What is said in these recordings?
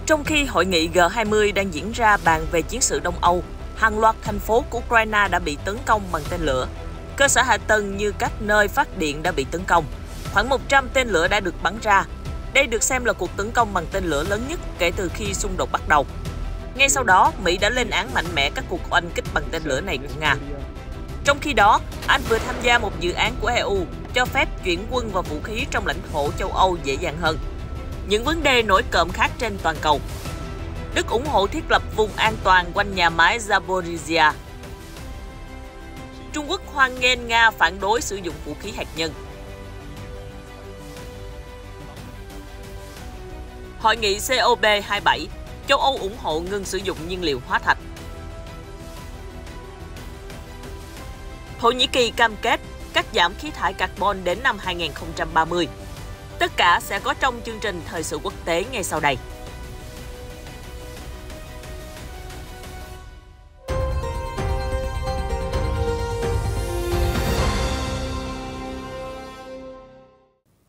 Trong khi hội nghị G20 đang diễn ra bàn về chiến sự Đông Âu, hàng loạt thành phố của Ukraine đã bị tấn công bằng tên lửa. Cơ sở hạ tầng như các nơi phát điện đã bị tấn công. Khoảng 100 tên lửa đã được bắn ra. Đây được xem là cuộc tấn công bằng tên lửa lớn nhất kể từ khi xung đột bắt đầu. Ngay sau đó, Mỹ đã lên án mạnh mẽ các cuộc oanh kích bằng tên lửa này của Nga. Trong khi đó, Anh vừa tham gia một dự án của EU cho phép chuyển quân và vũ khí trong lãnh thổ châu Âu dễ dàng hơn. Những vấn đề nổi cộm khác trên toàn cầu. Đức ủng hộ thiết lập vùng an toàn quanh nhà máy Zaporizhzhia. Trung Quốc hoan nghênh Nga phản đối sử dụng vũ khí hạt nhân. Hội nghị COP27, châu Âu ủng hộ ngừng sử dụng nhiên liệu hóa thạch. Thổ Nhĩ Kỳ cam kết cắt giảm khí thải carbon đến năm 2030. Tất cả sẽ có trong chương trình thời sự quốc tế ngay sau đây.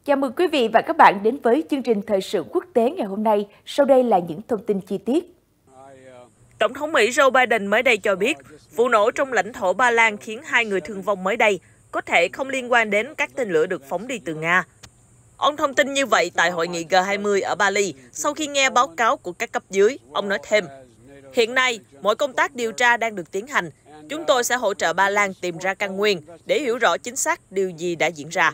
Chào mừng quý vị và các bạn đến với chương trình thời sự quốc tế ngày hôm nay. Sau đây là những thông tin chi tiết. Tổng thống Mỹ Joe Biden mới đây cho biết, vụ nổ trong lãnh thổ Ba Lan khiến 2 người thương vong mới đây có thể không liên quan đến các tên lửa được phóng đi từ Nga. Ông thông tin như vậy tại hội nghị G20 ở Bali sau khi nghe báo cáo của các cấp dưới. Ông nói thêm, hiện nay, mọi công tác điều tra đang được tiến hành. Chúng tôi sẽ hỗ trợ Ba Lan tìm ra căn nguyên để hiểu rõ chính xác điều gì đã diễn ra.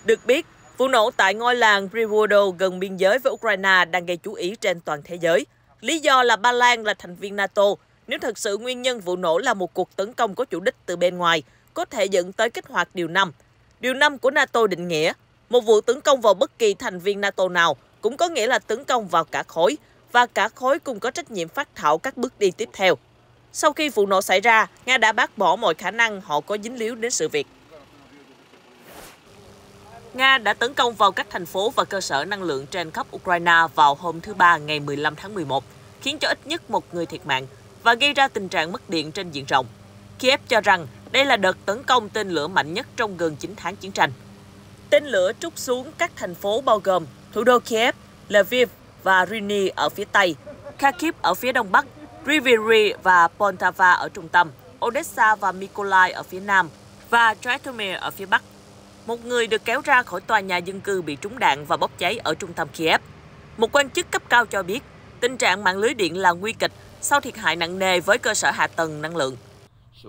Được biết, vụ nổ tại ngôi làng Privodo gần biên giới với Ukraine đang gây chú ý trên toàn thế giới. Lý do là Ba Lan là thành viên NATO. Nếu thực sự nguyên nhân vụ nổ là một cuộc tấn công có chủ đích từ bên ngoài, có thể dẫn tới kích hoạt Điều 5. Điều 5 của NATO định nghĩa, một vụ tấn công vào bất kỳ thành viên NATO nào cũng có nghĩa là tấn công vào cả khối, và cả khối cùng có trách nhiệm phát thảo các bước đi tiếp theo. Sau khi vụ nổ xảy ra, Nga đã bác bỏ mọi khả năng họ có dính líu đến sự việc. Nga đã tấn công vào các thành phố và cơ sở năng lượng trên khắp Ukraine vào hôm thứ Ba ngày 15 tháng 11, khiến cho ít nhất một người thiệt mạng và gây ra tình trạng mất điện trên diện rộng. Kiev cho rằng đây là đợt tấn công tên lửa mạnh nhất trong gần 9 tháng chiến tranh. Tên lửa trút xuống các thành phố bao gồm thủ đô Kiev, Lviv và Rivne ở phía Tây, Kharkiv ở phía Đông Bắc, Rivne và Poltava ở trung tâm, Odessa và Mykolaiv ở phía Nam và Zhytomyr ở phía Bắc. Một người được kéo ra khỏi tòa nhà dân cư bị trúng đạn và bốc cháy ở trung tâm Kiev. Một quan chức cấp cao cho biết, tình trạng mạng lưới điện là nguy kịch sau thiệt hại nặng nề với cơ sở hạ tầng năng lượng.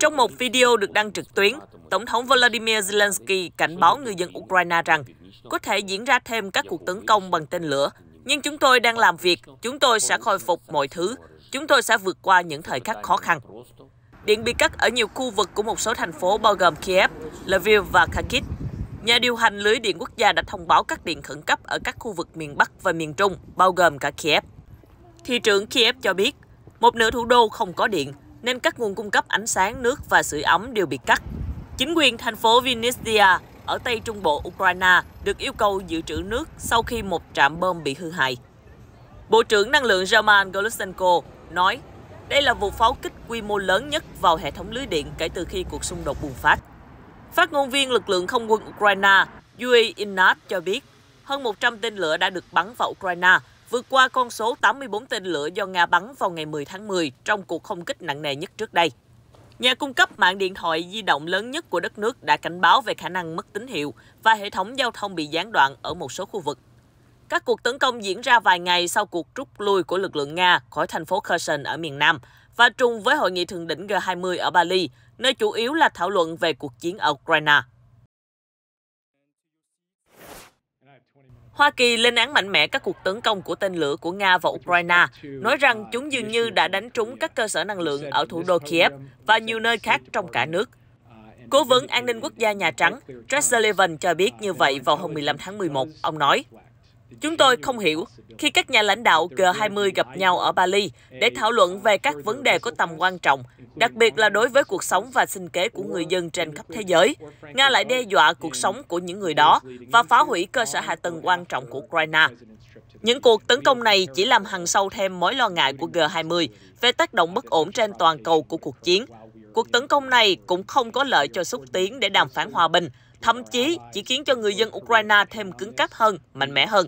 Trong một video được đăng trực tuyến, Tổng thống Volodymyr Zelensky cảnh báo người dân Ukraine rằng có thể diễn ra thêm các cuộc tấn công bằng tên lửa, nhưng chúng tôi đang làm việc, chúng tôi sẽ khôi phục mọi thứ, chúng tôi sẽ vượt qua những thời khắc khó khăn. Điện bị cắt ở nhiều khu vực của một số thành phố bao gồm Kiev, Lviv và Kharkiv. Nhà điều hành lưới điện quốc gia đã thông báo cắt điện khẩn cấp ở các khu vực miền Bắc và miền Trung, bao gồm cả Kiev. Thị trưởng Kiev cho biết, một nửa thủ đô không có điện, nên các nguồn cung cấp ánh sáng, nước và sưởi ấm đều bị cắt. Chính quyền thành phố Vinnytsia ở Tây Trung Bộ Ukraine được yêu cầu dự trữ nước sau khi một trạm bơm bị hư hại. Bộ trưởng Năng lượng Roman Galushenko nói, đây là vụ pháo kích quy mô lớn nhất vào hệ thống lưới điện kể từ khi cuộc xung đột bùng phát. Phát ngôn viên lực lượng không quân Ukraine Yuri Ignat cho biết, hơn 100 tên lửa đã được bắn vào Ukraine, vượt qua con số 84 tên lửa do Nga bắn vào ngày 10 tháng 10 trong cuộc không kích nặng nề nhất trước đây. Nhà cung cấp mạng điện thoại di động lớn nhất của đất nước đã cảnh báo về khả năng mất tín hiệu và hệ thống giao thông bị gián đoạn ở một số khu vực. Các cuộc tấn công diễn ra vài ngày sau cuộc rút lui của lực lượng Nga khỏi thành phố Kherson ở miền Nam và trùng với hội nghị thượng đỉnh G20 ở Bali, nơi chủ yếu là thảo luận về cuộc chiến ở Ukraine. Hoa Kỳ lên án mạnh mẽ các cuộc tấn công của tên lửa của Nga vào Ukraine, nói rằng chúng dường như đã đánh trúng các cơ sở năng lượng ở thủ đô Kiev và nhiều nơi khác trong cả nước. Cố vấn an ninh quốc gia Nhà Trắng Jake Sullivan cho biết như vậy vào hôm 15 tháng 11. Ông nói, chúng tôi không hiểu khi các nhà lãnh đạo G20 gặp nhau ở Bali để thảo luận về các vấn đề có tầm quan trọng, đặc biệt là đối với cuộc sống và sinh kế của người dân trên khắp thế giới. Nga lại đe dọa cuộc sống của những người đó và phá hủy cơ sở hạ tầng quan trọng của Ukraine. Những cuộc tấn công này chỉ làm hằn sâu thêm mối lo ngại của G20 về tác động bất ổn trên toàn cầu của cuộc chiến. Cuộc tấn công này cũng không có lợi cho xúc tiến để đàm phán hòa bình, thậm chí chỉ khiến cho người dân Ukraine thêm cứng cáp hơn, mạnh mẽ hơn.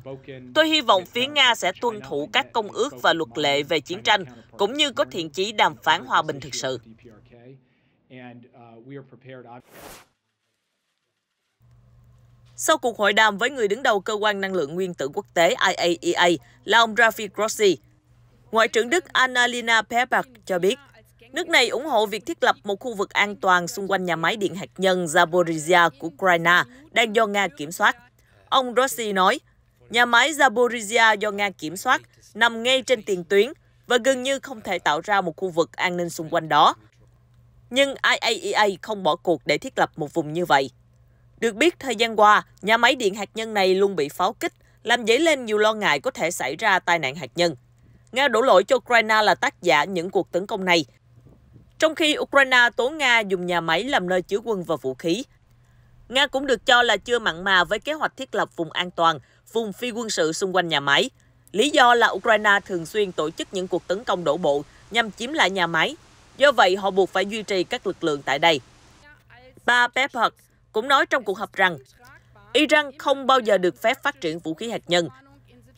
Tôi hy vọng phía Nga sẽ tuân thủ các công ước và luật lệ về chiến tranh, cũng như có thiện chí đàm phán hòa bình thực sự. Sau cuộc hội đàm với người đứng đầu Cơ quan Năng lượng Nguyên tử Quốc tế IAEA là ông Rafael Grossi, Ngoại trưởng Đức Annalena Baerbock cho biết, nước này ủng hộ việc thiết lập một khu vực an toàn xung quanh nhà máy điện hạt nhân Zaporizhzhia của Ukraine đang do Nga kiểm soát. Ông Grossi nói, nhà máy Zaporizhzhia do Nga kiểm soát nằm ngay trên tiền tuyến và gần như không thể tạo ra một khu vực an ninh xung quanh đó. Nhưng IAEA không bỏ cuộc để thiết lập một vùng như vậy. Được biết, thời gian qua, nhà máy điện hạt nhân này luôn bị pháo kích, làm dấy lên nhiều lo ngại có thể xảy ra tai nạn hạt nhân. Nga đổ lỗi cho Ukraine là tác giả những cuộc tấn công này, trong khi Ukraine tố Nga dùng nhà máy làm nơi chứa quân và vũ khí. Nga cũng được cho là chưa mặn mà với kế hoạch thiết lập vùng an toàn, vùng phi quân sự xung quanh nhà máy. Lý do là Ukraine thường xuyên tổ chức những cuộc tấn công đổ bộ nhằm chiếm lại nhà máy. Do vậy, họ buộc phải duy trì các lực lượng tại đây. Bà Baerbock cũng nói trong cuộc họp rằng Iran không bao giờ được phép phát triển vũ khí hạt nhân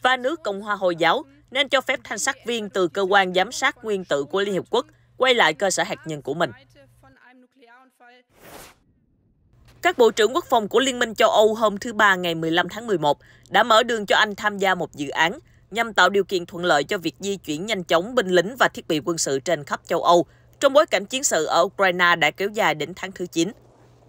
và nước Cộng hòa Hồi giáo nên cho phép thanh sát viên từ cơ quan giám sát nguyên tử của Liên Hiệp Quốc quay lại cơ sở hạt nhân của mình. Các bộ trưởng quốc phòng của Liên minh châu Âu hôm thứ Ba ngày 15 tháng 11 đã mở đường cho Anh tham gia một dự án nhằm tạo điều kiện thuận lợi cho việc di chuyển nhanh chóng binh lính và thiết bị quân sự trên khắp châu Âu trong bối cảnh chiến sự ở Ukraine đã kéo dài đến tháng thứ 9.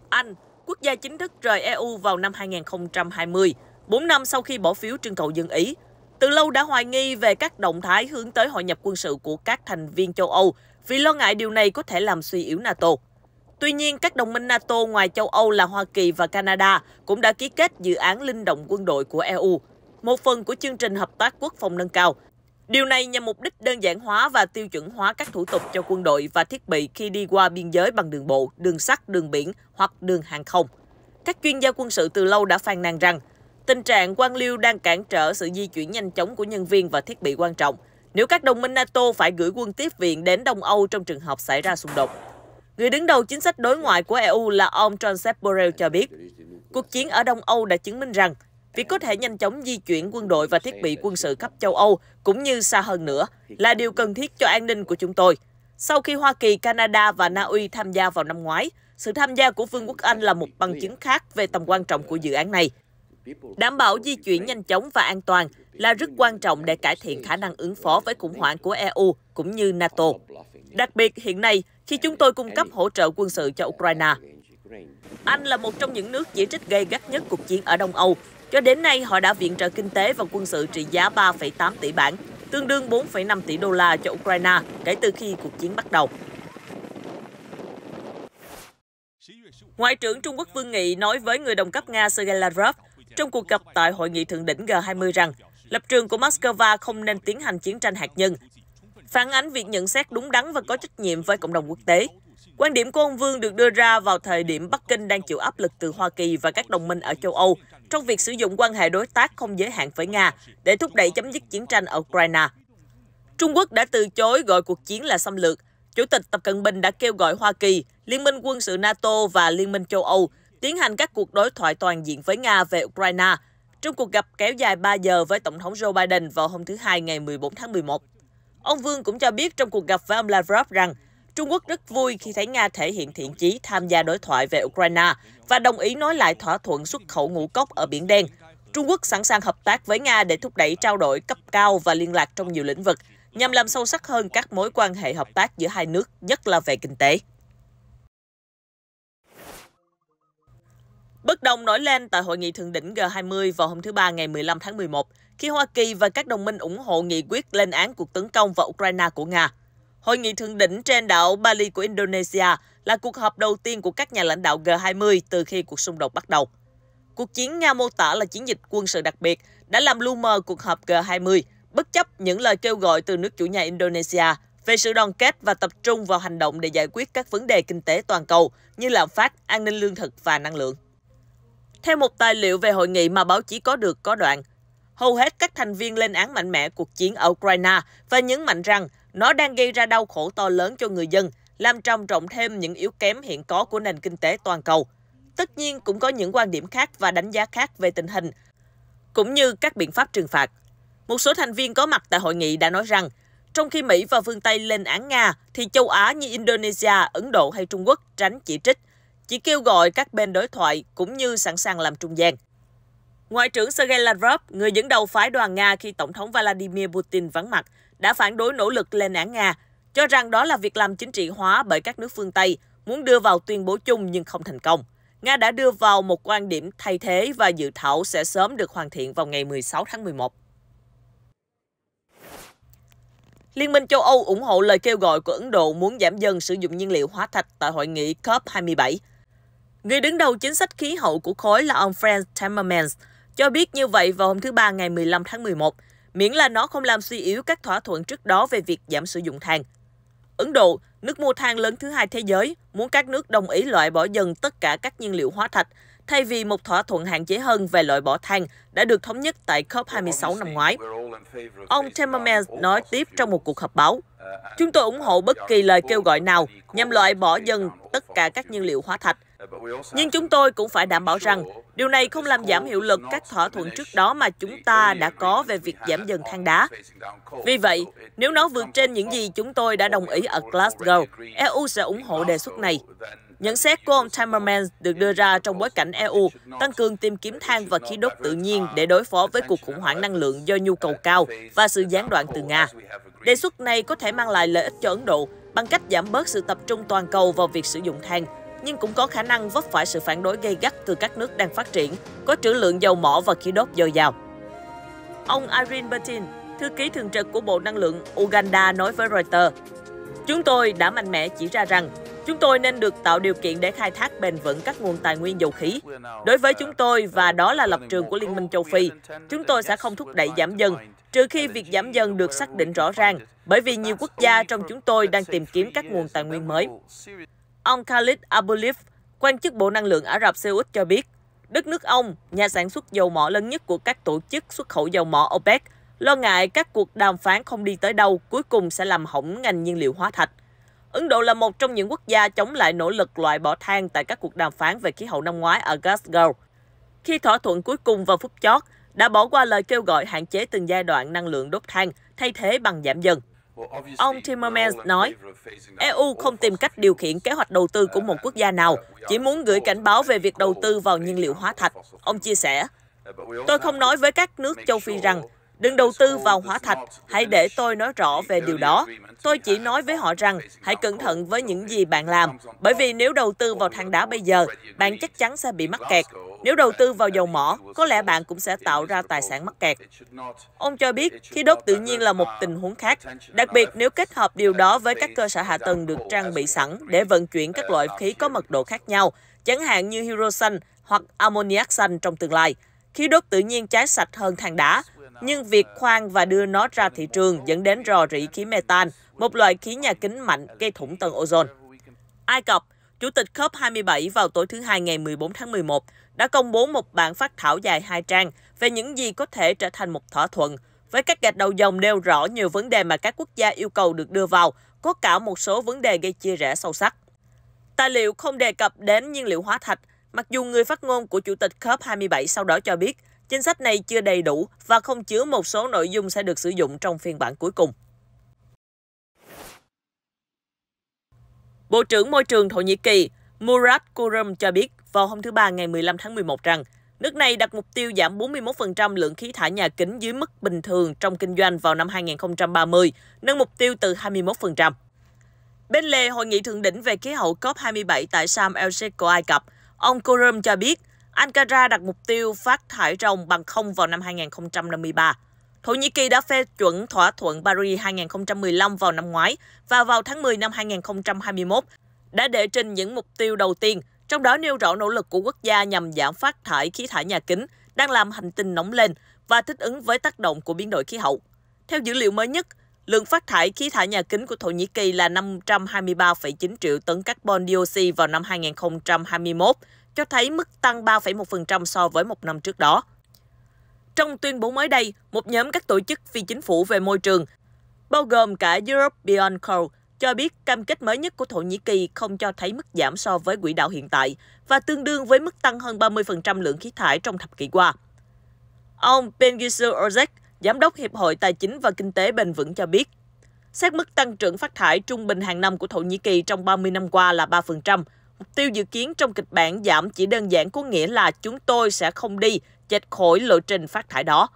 Anh, quốc gia chính thức rời EU vào năm 2020, 4 năm sau khi bỏ phiếu trưng cầu dân Ý, từ lâu đã hoài nghi về các động thái hướng tới hội nhập quân sự của các thành viên châu Âu vì lo ngại điều này có thể làm suy yếu NATO. Tuy nhiên, các đồng minh NATO ngoài châu Âu là Hoa Kỳ và Canada cũng đã ký kết dự án linh động quân đội của EU, một phần của chương trình hợp tác quốc phòng nâng cao. Điều này nhằm mục đích đơn giản hóa và tiêu chuẩn hóa các thủ tục cho quân đội và thiết bị khi đi qua biên giới bằng đường bộ, đường sắt, đường biển hoặc đường hàng không. Các chuyên gia quân sự từ lâu đã phàn nàn rằng tình trạng quan liêu đang cản trở sự di chuyển nhanh chóng của nhân viên và thiết bị quan trọng nếu các đồng minh NATO phải gửi quân tiếp viện đến Đông Âu trong trường hợp xảy ra xung đột. Người đứng đầu chính sách đối ngoại của EU là ông Josep Borrell cho biết, cuộc chiến ở Đông Âu đã chứng minh rằng việc có thể nhanh chóng di chuyển quân đội và thiết bị quân sự khắp châu Âu cũng như xa hơn nữa là điều cần thiết cho an ninh của chúng tôi. Sau khi Hoa Kỳ, Canada và Na Uy tham gia vào năm ngoái, sự tham gia của Vương quốc Anh là một bằng chứng khác về tầm quan trọng của dự án này. Đảm bảo di chuyển nhanh chóng và an toàn là rất quan trọng để cải thiện khả năng ứng phó với khủng hoảng của EU cũng như NATO. Đặc biệt hiện nay, khi chúng tôi cung cấp hỗ trợ quân sự cho Ukraine. Anh là một trong những nước chỉ trích gay gắt nhất cuộc chiến ở Đông Âu. Cho đến nay, họ đã viện trợ kinh tế và quân sự trị giá 3,8 tỷ bảng, tương đương 4,5 tỷ đô la cho Ukraine kể từ khi cuộc chiến bắt đầu. Ngoại trưởng Trung Quốc Vương Nghị nói với người đồng cấp Nga Sergei Lavrov trong cuộc gặp tại Hội nghị Thượng đỉnh G20 rằng lập trường của Moscow không nên tiến hành chiến tranh hạt nhân, phản ánh việc nhận xét đúng đắn và có trách nhiệm với cộng đồng quốc tế. Quan điểm của ông Vương được đưa ra vào thời điểm Bắc Kinh đang chịu áp lực từ Hoa Kỳ và các đồng minh ở châu Âu trong việc sử dụng quan hệ đối tác không giới hạn với Nga để thúc đẩy chấm dứt chiến tranh ở Ukraine. Trung Quốc đã từ chối gọi cuộc chiến là xâm lược. Chủ tịch Tập Cận Bình đã kêu gọi Hoa Kỳ, Liên minh quân sự NATO và Liên minh châu Âu tiến hành các cuộc đối thoại toàn diện với Nga về Ukraine trong cuộc gặp kéo dài 3 giờ với Tổng thống Joe Biden vào hôm thứ Hai ngày 14 tháng 11. Ông Vương cũng cho biết trong cuộc gặp với ông Lavrov rằng Trung Quốc rất vui khi thấy Nga thể hiện thiện chí tham gia đối thoại về Ukraine và đồng ý nối lại thỏa thuận xuất khẩu ngũ cốc ở Biển Đen. Trung Quốc sẵn sàng hợp tác với Nga để thúc đẩy trao đổi cấp cao và liên lạc trong nhiều lĩnh vực, nhằm làm sâu sắc hơn các mối quan hệ hợp tác giữa hai nước, nhất là về kinh tế. Bất đồng nổi lên tại Hội nghị Thượng đỉnh G20 vào hôm thứ Ba ngày 15 tháng 11, khi Hoa Kỳ và các đồng minh ủng hộ nghị quyết lên án cuộc tấn công vào Ukraine của Nga. Hội nghị thượng đỉnh trên đảo Bali của Indonesia là cuộc họp đầu tiên của các nhà lãnh đạo G20 từ khi cuộc xung đột bắt đầu. Cuộc chiến Nga mô tả là chiến dịch quân sự đặc biệt đã làm lu mờ cuộc họp G20, bất chấp những lời kêu gọi từ nước chủ nhà Indonesia về sự đoàn kết và tập trung vào hành động để giải quyết các vấn đề kinh tế toàn cầu như lạm phát, an ninh lương thực và năng lượng. Theo một tài liệu về hội nghị mà báo chí có được có đoạn, hầu hết các thành viên lên án mạnh mẽ cuộc chiến ở Ukraine và nhấn mạnh rằng nó đang gây ra đau khổ to lớn cho người dân, làm trầm trọng thêm những yếu kém hiện có của nền kinh tế toàn cầu. tất nhiên cũng có những quan điểm khác và đánh giá khác về tình hình, cũng như các biện pháp trừng phạt. Một số thành viên có mặt tại hội nghị đã nói rằng, trong khi Mỹ và phương Tây lên án Nga, thì châu Á như Indonesia, Ấn Độ hay Trung Quốc tránh chỉ trích, chỉ kêu gọi các bên đối thoại cũng như sẵn sàng làm trung gian. Ngoại trưởng Sergei Lavrov, người dẫn đầu phái đoàn Nga khi Tổng thống Vladimir Putin vắng mặt, đã phản đối nỗ lực lên án Nga, cho rằng đó là việc làm chính trị hóa bởi các nước phương Tây, muốn đưa vào tuyên bố chung nhưng không thành công. Nga đã đưa vào một quan điểm thay thế và dự thảo sẽ sớm được hoàn thiện vào ngày 16 tháng 11. Liên minh châu Âu ủng hộ lời kêu gọi của Ấn Độ muốn giảm dần sử dụng nhiên liệu hóa thạch tại hội nghị COP27. Người đứng đầu chính sách khí hậu của khối là ông Frans Timmermans cho biết như vậy vào hôm thứ Ba ngày 15 tháng 11, miễn là nó không làm suy yếu các thỏa thuận trước đó về việc giảm sử dụng than. Ấn Độ, nước mua than lớn thứ hai thế giới, muốn các nước đồng ý loại bỏ dần tất cả các nhiên liệu hóa thạch, thay vì một thỏa thuận hạn chế hơn về loại bỏ than đã được thống nhất tại COP26 năm ngoái. Ông Timmermans nói tiếp trong một cuộc họp báo, chúng tôi ủng hộ bất kỳ lời kêu gọi nào nhằm loại bỏ dần tất cả các nhiên liệu hóa thạch. Nhưng chúng tôi cũng phải đảm bảo rằng điều này không làm giảm hiệu lực các thỏa thuận trước đó mà chúng ta đã có về việc giảm dần than đá. Vì vậy, nếu nó vượt trên những gì chúng tôi đã đồng ý ở Glasgow, EU sẽ ủng hộ đề xuất này. Nhận xét của ông Timmermans được đưa ra trong bối cảnh EU tăng cường tìm kiếm than và khí đốt tự nhiên để đối phó với cuộc khủng hoảng năng lượng do nhu cầu cao và sự gián đoạn từ Nga. Đề xuất này có thể mang lại lợi ích cho Ấn Độ bằng cách giảm bớt sự tập trung toàn cầu vào việc sử dụng than, nhưng cũng có khả năng vấp phải sự phản đối gay gắt từ các nước đang phát triển, có trữ lượng dầu mỏ và khí đốt dồi dào. Ông Irene Bertin, thư ký thường trực của Bộ Năng lượng Uganda nói với Reuters, chúng tôi đã mạnh mẽ chỉ ra rằng chúng tôi nên được tạo điều kiện để khai thác bền vững các nguồn tài nguyên dầu khí. Đối với chúng tôi, và đó là lập trường của Liên minh châu Phi, chúng tôi sẽ không thúc đẩy giảm dần, trừ khi việc giảm dần được xác định rõ ràng, bởi vì nhiều quốc gia trong chúng tôi đang tìm kiếm các nguồn tài nguyên mới. Ông Khalid Abulif, quan chức Bộ Năng lượng Ả Rập Xê Út cho biết, đất nước ông, nhà sản xuất dầu mỏ lớn nhất của các tổ chức xuất khẩu dầu mỏ OPEC, lo ngại các cuộc đàm phán không đi tới đâu cuối cùng sẽ làm hỏng ngành nhiên liệu hóa thạch. Ấn Độ là một trong những quốc gia chống lại nỗ lực loại bỏ than tại các cuộc đàm phán về khí hậu năm ngoái ở Glasgow, khi thỏa thuận cuối cùng vào phút chót đã bỏ qua lời kêu gọi hạn chế từng giai đoạn năng lượng đốt than, thay thế bằng giảm dần. Ông Timmermans nói, EU không tìm cách điều khiển kế hoạch đầu tư của một quốc gia nào, chỉ muốn gửi cảnh báo về việc đầu tư vào nhiên liệu hóa thạch. Ông chia sẻ, tôi không nói với các nước châu Phi rằng, đừng đầu tư vào hóa thạch, hãy để tôi nói rõ về điều đó. Tôi chỉ nói với họ rằng, hãy cẩn thận với những gì bạn làm, bởi vì nếu đầu tư vào than đá bây giờ, bạn chắc chắn sẽ bị mắc kẹt. Nếu đầu tư vào dầu mỏ, có lẽ bạn cũng sẽ tạo ra tài sản mắc kẹt. Ông cho biết, khí đốt tự nhiên là một tình huống khác, đặc biệt nếu kết hợp điều đó với các cơ sở hạ tầng được trang bị sẵn để vận chuyển các loại khí có mật độ khác nhau, chẳng hạn như hydro xanh hoặc ammoniac xanh trong tương lai. Khí đốt tự nhiên cháy sạch hơn than đá, nhưng việc khoan và đưa nó ra thị trường dẫn đến rò rỉ khí metan, một loại khí nhà kính mạnh gây thủng tầng ozone. Ai Cập, Chủ tịch COP27 vào tối thứ Hai ngày 14 tháng 11 đã công bố một bản phác thảo dài 2 trang về những gì có thể trở thành một thỏa thuận, với các gạch đầu dòng nêu rõ nhiều vấn đề mà các quốc gia yêu cầu được đưa vào, có cả một số vấn đề gây chia rẽ sâu sắc. Tài liệu không đề cập đến nhiên liệu hóa thạch, mặc dù người phát ngôn của Chủ tịch COP27 sau đó cho biết chính sách này chưa đầy đủ và không chứa một số nội dung sẽ được sử dụng trong phiên bản cuối cùng. Bộ trưởng Môi trường Thổ Nhĩ Kỳ Murat Kurum cho biết vào hôm thứ Ba ngày 15 tháng 11 rằng nước này đặt mục tiêu giảm 41% lượng khí thải nhà kính dưới mức bình thường trong kinh doanh vào năm 2030, nâng mục tiêu từ 21%. Bên lề Hội nghị thượng đỉnh về khí hậu COP27 tại Sharm el-Sheikh của Ai Cập, ông Kurum cho biết Ankara đặt mục tiêu phát thải ròng bằng không vào năm 2053. Thổ Nhĩ Kỳ đã phê chuẩn thỏa thuận Paris 2015 vào năm ngoái và vào tháng 10 năm 2021 đã đệ trình những mục tiêu đầu tiên, trong đó nêu rõ nỗ lực của quốc gia nhằm giảm phát thải khí thải nhà kính đang làm hành tinh nóng lên và thích ứng với tác động của biến đổi khí hậu. Theo dữ liệu mới nhất, lượng phát thải khí thải nhà kính của Thổ Nhĩ Kỳ là 523,9 triệu tấn carbon dioxide vào năm 2021, cho thấy mức tăng 3,1% so với một năm trước đó. Trong tuyên bố mới đây, một nhóm các tổ chức phi chính phủ về môi trường, bao gồm cả Europe Beyond Coal, cho biết cam kết mới nhất của Thổ Nhĩ Kỳ không cho thấy mức giảm so với quỹ đạo hiện tại và tương đương với mức tăng hơn 30% lượng khí thải trong thập kỷ qua. Ông Cengiz Özek, Giám đốc Hiệp hội Tài chính và Kinh tế Bền vững cho biết, xét mức tăng trưởng phát thải trung bình hàng năm của Thổ Nhĩ Kỳ trong 30 năm qua là 3%. Mục tiêu dự kiến trong kịch bản giảm chỉ đơn giản có nghĩa là chúng tôi sẽ không đi chệch khỏi lộ trình phát thải đó.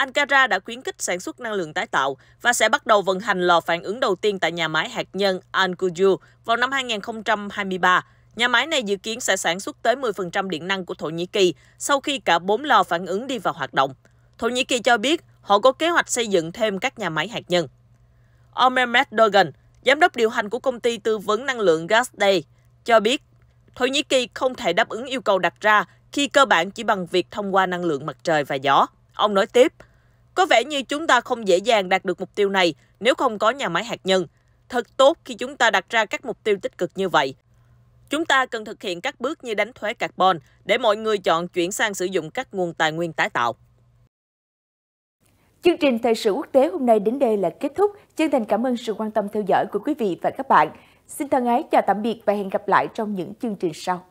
Ankara đã khuyến khích sản xuất năng lượng tái tạo và sẽ bắt đầu vận hành lò phản ứng đầu tiên tại nhà máy hạt nhân Al-Quju vào năm 2023. Nhà máy này dự kiến sẽ sản xuất tới 10% điện năng của Thổ Nhĩ Kỳ sau khi cả 4 lò phản ứng đi vào hoạt động. Thổ Nhĩ Kỳ cho biết họ có kế hoạch xây dựng thêm các nhà máy hạt nhân. Ông Mehmet Dogan, giám đốc điều hành của công ty tư vấn năng lượng Gazday, cho biết Thổ Nhĩ Kỳ không thể đáp ứng yêu cầu đặt ra khi cơ bản chỉ bằng việc thông qua năng lượng mặt trời và gió. Ông nói tiếp, có vẻ như chúng ta không dễ dàng đạt được mục tiêu này nếu không có nhà máy hạt nhân. Thật tốt khi chúng ta đặt ra các mục tiêu tích cực như vậy. Chúng ta cần thực hiện các bước như đánh thuế carbon để mọi người chọn chuyển sang sử dụng các nguồn tài nguyên tái tạo. Chương trình Thời sự quốc tế hôm nay đến đây là kết thúc. Chân thành cảm ơn sự quan tâm theo dõi của quý vị và các bạn. Xin thân ái chào tạm biệt và hẹn gặp lại trong những chương trình sau.